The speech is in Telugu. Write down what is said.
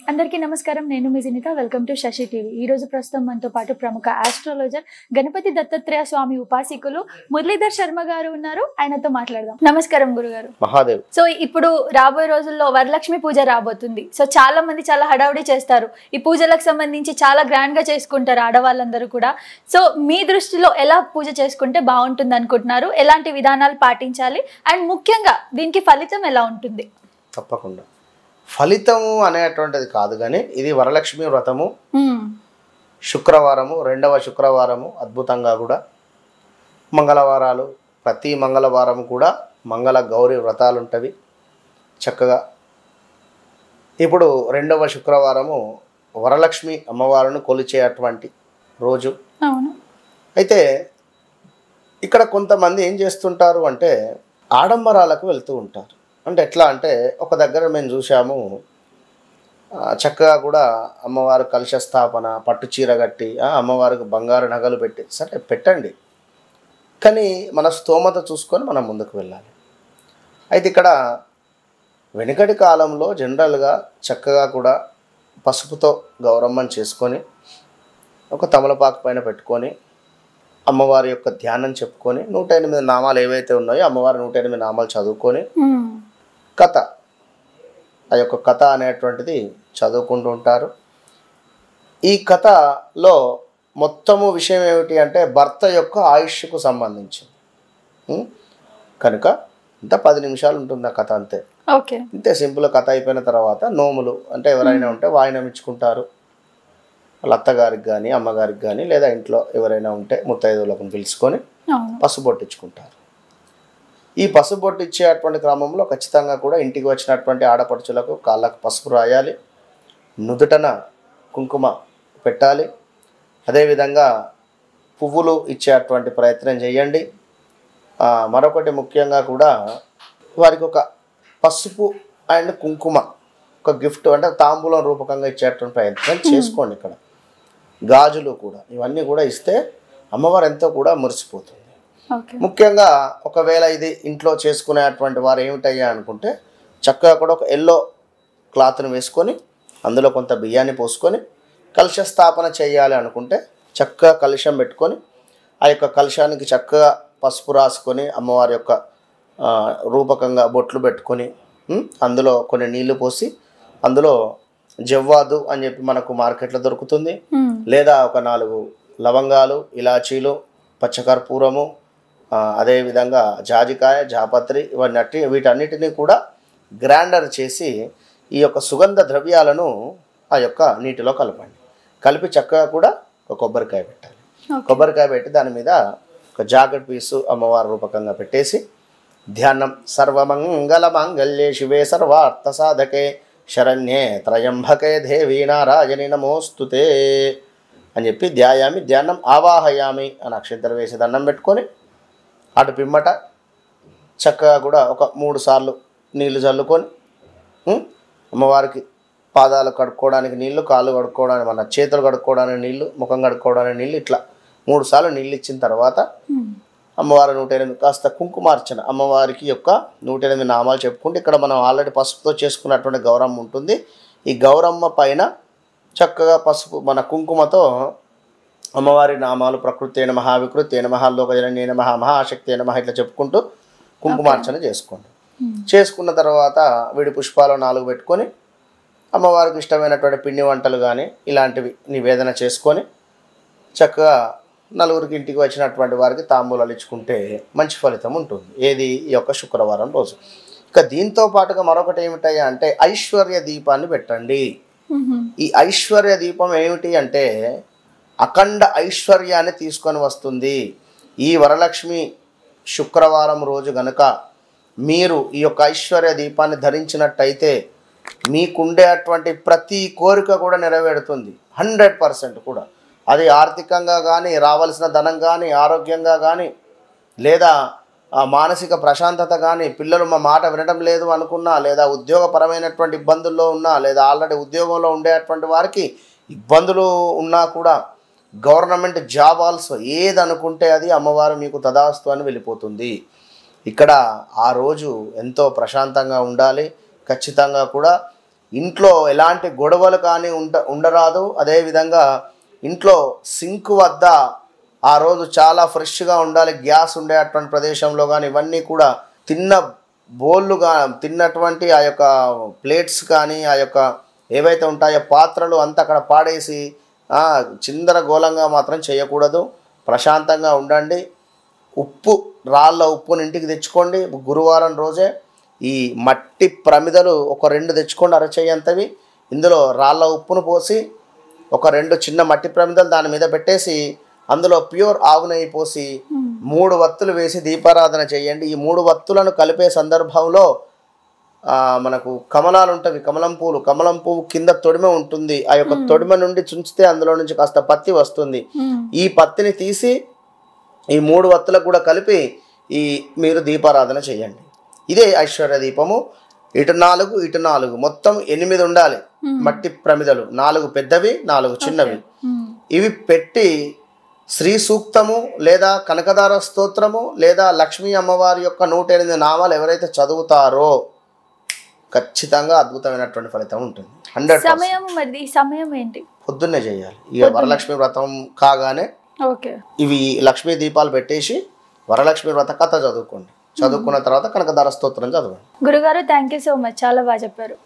అందరికీ నమస్కారం. నేను మీ Sunitha. Welcome to Sashi TV. ఈ రోజు ప్రస్తుతం మనతో పాటు ప్రముఖ ఆస్ట్రాలజర్ గణపతి దత్తాత్రేయ స్వామి ఉపాసకులు మురళీధర్ శర్మ గారు ఉన్నారు. ఆయనతో మాట్లాడదాం. నమస్కారం గురుగారు. మహాదేవ్. సో ఇప్పుడు రాబోయే రోజుల్లో వరలక్ష్మి పూజ రాబోతుంది. సో చాలా మంది చాలా హడావుడి చేస్తారు. ఈ పూజలకు సంబంధించి చాలా గ్రాండ్ గా చేసుకుంటారు ఆడవాళ్ళందరూ కూడా. సో మీ దృష్టిలో ఎలా పూజ చేసుకుంటే బాగుంటుంది అనుకుంటున్నారు? ఎలాంటి విధానాలు పాటించాలి అండ్ ముఖ్యంగా దీనికి ఫలితం ఎలా ఉంటుంది? తప్పకుండా ఫలితము అనేటువంటిది కాదు, కానీ ఇది వరలక్ష్మి వ్రతము. శుక్రవారము, రెండవ శుక్రవారము అద్భుతంగా కూడా మంగళవారాలు, ప్రతి మంగళవారం కూడా మంగళ గౌరీ వ్రతాలు ఉంటవి చక్కగా. ఇప్పుడు రెండవ శుక్రవారము వరలక్ష్మి అమ్మవారిని కొలిచేటువంటి రోజు. అవును. అయితే ఇక్కడ కొంతమంది ఏం చేస్తుంటారు అంటే ఆడంబరాలకు వెళ్తూ ఉంటారు. అంటే ఎట్లా అంటే ఒక దగ్గర మేము చూసాము, చక్కగా కూడా అమ్మవారు కలశ స్థాపన, పట్టు చీర కట్టి అమ్మవారికి బంగారు నగలు పెట్టి, సరే పెట్టండి, కానీ మన స్తోమత చూసుకొని మనం ముందుకు వెళ్ళాలి. అయితే ఇక్కడ వెనుకటి కాలంలో జనరల్గా చక్కగా కూడా పసుపుతో గౌరమ్మని చేసుకొని ఒక తమలపాకు పైన పెట్టుకొని అమ్మవారి యొక్క ధ్యానం చెప్పుకొని 108 నామాలు ఏవైతే ఉన్నాయో అమ్మవారి 108 నామాలు చదువుకొని కథ, ఆ యొక్క కథ అనేటువంటిది చదువుకుంటూ ఉంటారు. ఈ కథలో మొత్తము విషయం ఏమిటి అంటే భర్త యొక్క ఆయుష్కు సంబంధించింది కనుక ఇంత 10 నిమిషాలు ఉంటుంది ఆ కథ, అంతే. ఓకే. ఇంతే సింపుల్. కథ అయిపోయిన తర్వాత నోములు అంటే ఎవరైనా ఉంటే వాయినం ఇచ్చుకుంటారు. వాళ్ళ అత్తగారికి కానీ అమ్మగారికి కానీ లేదా ఇంట్లో ఎవరైనా ఉంటే ముత్తైదువులకు పిలుచుకొని పసుబొట్టించుకుంటారు. ఈ పసుబొట్టు ఇచ్చేటువంటి క్రమంలో ఖచ్చితంగా కూడా ఇంటికి వచ్చినటువంటి ఆడపడుచులకు కాళ్ళకు పసుపు రాయాలి, నుదుటన కుంకుమ పెట్టాలి. అదేవిధంగా పువ్వులు ఇచ్చేటువంటి ప్రయత్నం చేయండి. మరొకటి ముఖ్యంగా కూడా వారికి ఒక పసుపు అండ్ కుంకుమ ఒక గిఫ్ట్ అంటే తాంబూలం రూపకంగా ఇచ్చేటువంటి ప్రయత్నం చేసుకోండి. ఇక్కడ గాజులు కూడా ఇవన్నీ కూడా ఇస్తే అమ్మవారు ఎంతో కూడా మురిసిపోతుంది. ముఖ్యంగా ఒకవేళ ఇది ఇంట్లో చేసుకునేటువంటి వారు ఏమిటయ్యా అనుకుంటే చక్కగా కూడా ఒక ఎల్లో క్లాత్ను వేసుకొని అందులో కొంత బియ్యాన్ని పోసుకొని కలశ స్థాపన చేయాలి అనుకుంటే చక్కగా కలశం పెట్టుకొని ఆ యొక్క కలశానికి చక్కగా పసుపు రాసుకొని అమ్మవారి యొక్క రూపకంగా బొట్లు పెట్టుకొని అందులో కొన్ని నీళ్లు పోసి అందులో జవ్వాదు అని చెప్పి మనకు మార్కెట్లో దొరుకుతుంది, లేదా ఒక 4 లవంగాలు, ఇలాచీలు, పచ్చకర్పూరము, అదేవిధంగా జాజికాయ, జాపత్రి, వీటన్నిటినీ కూడా గ్రైండర్ చేసి ఈ యొక్క సుగంధ ద్రవ్యాలను ఆ యొక్క నీటిలో కలపండి. కలిపి చక్కగా కూడా ఒక కొబ్బరికాయ పెట్టాలి. కొబ్బరికాయ పెట్టి దాని మీద ఒక జాకెట్ పీసు అమ్మవారి రూపకంగా పెట్టేసి ధ్యానం సర్వమంగళ మాంగళ్యే శివే సర్వార్థ సాధకే శరణ్యే త్రయంబకే దేవీ నారాయణి నమోస్తుతే అని చెప్పి ధ్యాయామి, ధ్యానం ఆవాహయామి అని అక్షంతలు వేసి దండం పెట్టుకొని అటు పిమ్మట చక్కగా కూడా ఒక 3 సార్లు నీళ్లు చల్లుకొని అమ్మవారికి పాదాలు కడుక్కోవడానికి నీళ్లు, కాళ్ళు కడుక్కోవడానికి, మన చేతులు కడుక్కోవడానికి నీళ్లు, ముఖం కడుక్కోవడానికి నీళ్ళు, ఇట్లా 3 సార్లు నీళ్ళు ఇచ్చిన తర్వాత అమ్మవారి 108 కాస్త కుంకుమార్చన అమ్మవారికి యొక్క 108 నామాలు చెప్పుకుంటే ఇక్కడ మనం ఆల్రెడీ పసుపుతో చేసుకున్నటువంటి గౌరమ్మ ఉంటుంది. ఈ గౌరమ్మ పైన చక్కగా పసుపు మన కుంకుమతో అమ్మవారి నామాలు ప్రకృతి నమః, వికృతి నమః, లోకజననీ నమః, మహాశక్తి నమః ఇట్లా చెప్పుకుంటూ కుంకుమార్చన చేసుకోండి. చేసుకున్న తర్వాత విడి పుష్పాలు 4 పెట్టుకొని అమ్మవారికి ఇష్టమైనటువంటి పిండి వంటలు కానీ ఇలాంటివి నివేదన చేసుకొని చక్కగా నలుగురికి ఇంటికి వచ్చినటువంటి వారికి తాంబూలాలు ఇచ్చుకుంటే మంచి ఫలితం ఉంటుంది. ఏది ఈ యొక్క శుక్రవారం రోజు. ఇక దీంతో పాటుగా మరొకటి ఏమిటయ్యా అంటే ఐశ్వర్య దీపాన్ని పెట్టండి. ఈ ఐశ్వర్య దీపం ఏమిటి అంటే అఖండ ఐశ్వర్యాన్ని తీసుకొని వస్తుంది. ఈ వరలక్ష్మి శుక్రవారం రోజు గనుక మీరు ఈ యొక్క ఐశ్వర్య దీపాన్ని ధరించినట్టయితే మీకుండేటువంటి ప్రతి కోరిక కూడా నెరవేరుతుంది 100% కూడా. అది ఆర్థికంగా కానీ, రావాల్సిన ధనం కానీ, ఆరోగ్యంగా కానీ, లేదా మానసిక ప్రశాంతత కానీ, పిల్లలు మా మాట వినడం లేదు అనుకున్నా, లేదా ఉద్యోగపరమైనటువంటి ఇబ్బందుల్లో ఉన్నా, లేదా ఆల్రెడీ ఉద్యోగంలో ఉండేటువంటి వారికి ఇబ్బందులు ఉన్నా కూడా గవర్నమెంట్ జాబ్ ఆల్సో ఏదనుకుంటే అది అమ్మవారు మీకు తదాస్తు అని వెళ్ళిపోతుంది. ఇక్కడ ఆ రోజు ఎంతో ప్రశాంతంగా ఉండాలి. ఖచ్చితంగా కూడా ఇంట్లో ఎలాంటి గొడవలు కానీ ఉండరాదు. అదేవిధంగా ఇంట్లో సింక్ వద్ద ఆ రోజు చాలా ఫ్రెష్గా ఉండాలి. గ్యాస్ ఉండేటువంటి ప్రదేశంలో కానీ ఇవన్నీ కూడా తిన్న బోళ్ళుగా తిన్నటువంటి ఆ యొక్క ప్లేట్స్ కానీ ఆ యొక్క ఏవైతే ఉంటాయో పాత్రలు అంతా అక్కడ పాడేసి చిందరగోళంగా మాత్రం చేయకూడదు. ప్రశాంతంగా ఉండండి. ఉప్పు, రాళ్ళ ఉప్పుని ఇంటికి తెచ్చుకోండి. గురువారం రోజే ఈ మట్టి ప్రమిదలు ఒక 2 తెచ్చుకోండి, అరచేయంతవి. ఇందులో రాళ్ళ ఉప్పును పోసి ఒక 2 చిన్న మట్టి ప్రమిదలు దాని మీద పెట్టేసి అందులో ప్యూర్ ఆవు నెయ్యి పోసి 3 వత్తులు వేసి దీపారాధన చేయండి. ఈ 3 వత్తులను కలిపే సందర్భంలో మనకు కమలాలు ఉంటవి, కమలం పువ్వు కింద తొడిమ ఉంటుంది. ఆ యొక్క తొడిమ నుండి చుంచితే అందులో నుంచి కాస్త పత్తి వస్తుంది. ఈ పత్తిని తీసి ఈ 3 వత్తులకు కూడా కలిపి మీరు దీపారాధన చేయండి. ఇదే ఐశ్వర్య దీపము. ఇటు 4 ఇటు 4 మొత్తం 8 ఉండాలి మట్టి ప్రమిదలు, 4 పెద్దవి 4 చిన్నవి. ఇవి పెట్టి శ్రీ సూక్తము లేదా కనకదార స్తోత్రము లేదా లక్ష్మీ అమ్మవారి యొక్క 108 నామాలు ఎవరైతే చదువుతారో ఖచ్చితంగా అద్భుతమైనటువంటి ఫలితం ఉంటుంది. 100%. సమయం ఏంటి? పొద్దున్నే చేయాలి. ఇక వరలక్ష్మి వ్రతం కాగానే ఇవి లక్ష్మీ దీపాలు పెట్టేసి వరలక్ష్మి వ్రత కథ చదువుకోండి. చదువుకున్న తర్వాత కనకదార స్తోత్రం చదవండి. గురుగారు, థ్యాంక్ యూ సో మచ్, చాలా బాగా చెప్పారు.